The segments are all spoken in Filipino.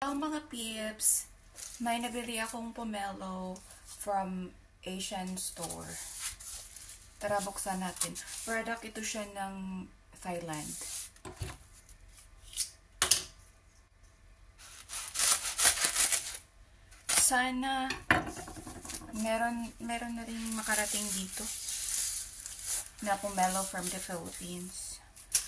Ang mga peeps, may nabili akong pomelo from Asian store. Tara, buksan natin. Product ito siya ng Thailand. Sana meron na rin makarating dito na pomelo from the Philippines.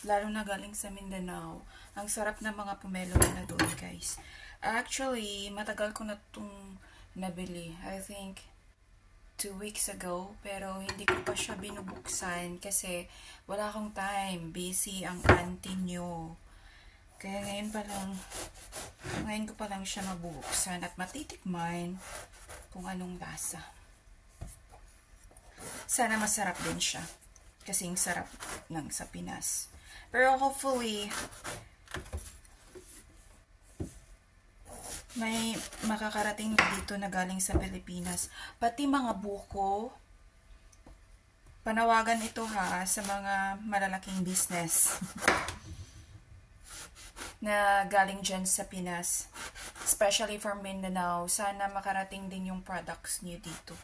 Lalo na galing sa Mindanao. Ang sarap ng mga pomelo na doon, guys. Actually, matagal ko na itong nabili. I think 2 weeks ago. Pero hindi ko pa siya binubuksan kasi wala akong time. Busy ang auntie nyo. Kaya ngayon ko pa lang siya mabubuksan at matitikman kung anong lasa. Sana masarap din siya. Kasing sarap ng sa Pinas. Pero hopefully, may makakarating dito na galing sa Pilipinas. Pati mga buko, panawagan ito ha sa mga malalaking business na galing dyan sa Pinas. Especially from Mindanao. Sana makarating din yung products niyo dito.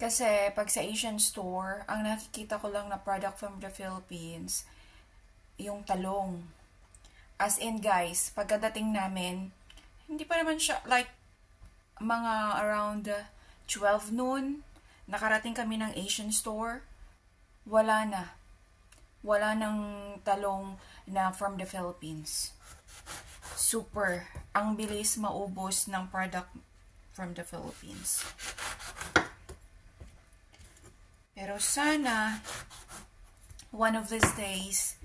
Kasi pag sa Asian store, ang nakikita ko lang na product from the Philippines, yung talong. As in guys, pagkadating namin, hindi pa naman siya, like, mga around 12 noon, nakarating kami ng Asian store, wala na. Wala nang talong na from the Philippines. Super. Ang bilis maubos ng product from the Philippines. Pero sana, one of these days,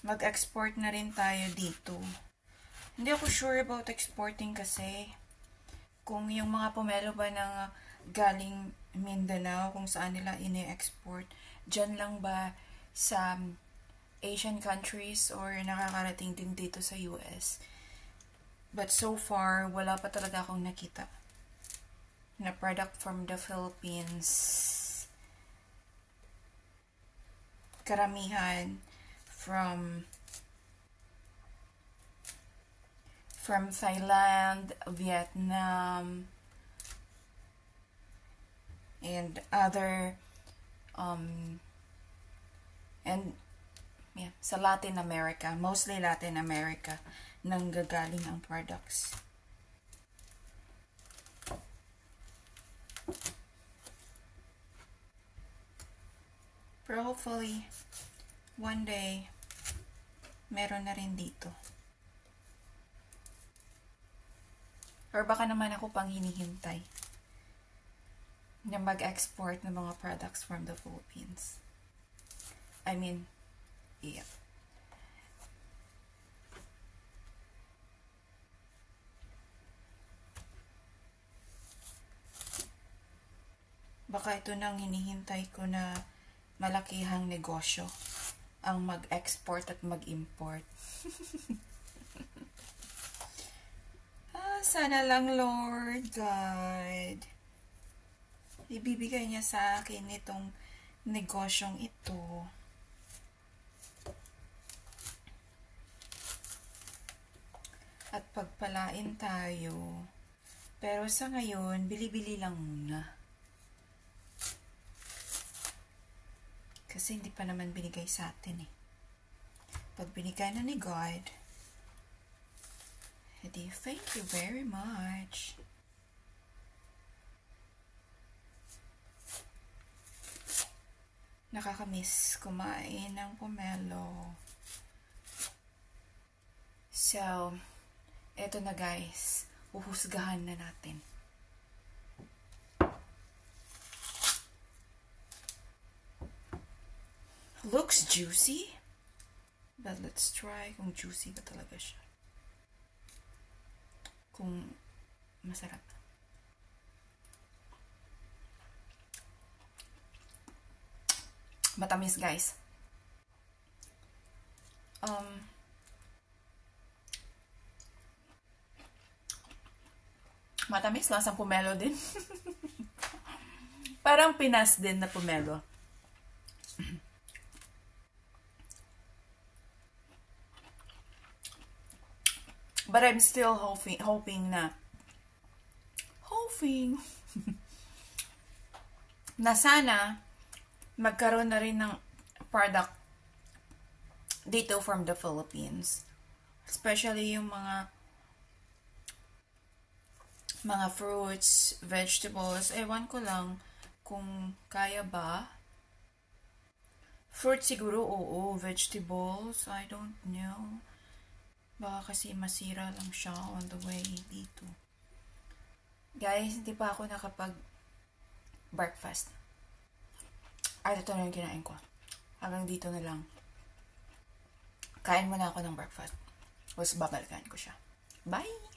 mag-export na rin tayo dito. Hindi ako sure about exporting kasi kung yung mga pomelo ba na galing Mindanao, kung saan nila ini-export, dyan lang ba sa Asian countries or nakakarating din dito sa US. But so far, wala pa talaga akong nakita na product from the Philippines. Karamihan from Thailand, Vietnam, and other sa Latin America, mostly Latin America, nang gagaling ang products. Pero hopefully, one day, meron na rin dito. Or baka naman ako pang hinihintay na mag-export ng mga products from the Philippines. I mean, yeah. Baka ito nang hinihintay ko na malakihang negosyo ang mag-export at mag-import. Sana lang, Lord God, ibibigay niya sa akin itong negosyong ito. At pagpalain tayo. Pero sa ngayon, bili-bili lang muna. Kasi hindi pa naman binigay sa atin eh. Pag binigay na ni God, edi thank you very much. Nakakamiss kumain ng pomelo. So, eto na guys. Uhusgahan na natin. Looks juicy. But let's try kung juicy ba talaga siya. Kung masarap. Matamis guys. Matamis, lasang pomelo din. Parang Pinas din na pomelo. But I'm still hoping na sana magkaroon na rin ng product dito from the Philippines. Especially yung mga fruits, vegetables. Ewan ko lang kung kaya ba. Fruit siguro, oo. Vegetables, I don't know. Baka kasi masira lang siya on the way dito. Guys, hindi pa ako nakapag-breakfast. Ay, ito na yung kinain ko. Hanggang dito na lang. Kain muna ako ng breakfast. Tapos babalikan ko siya. Bye!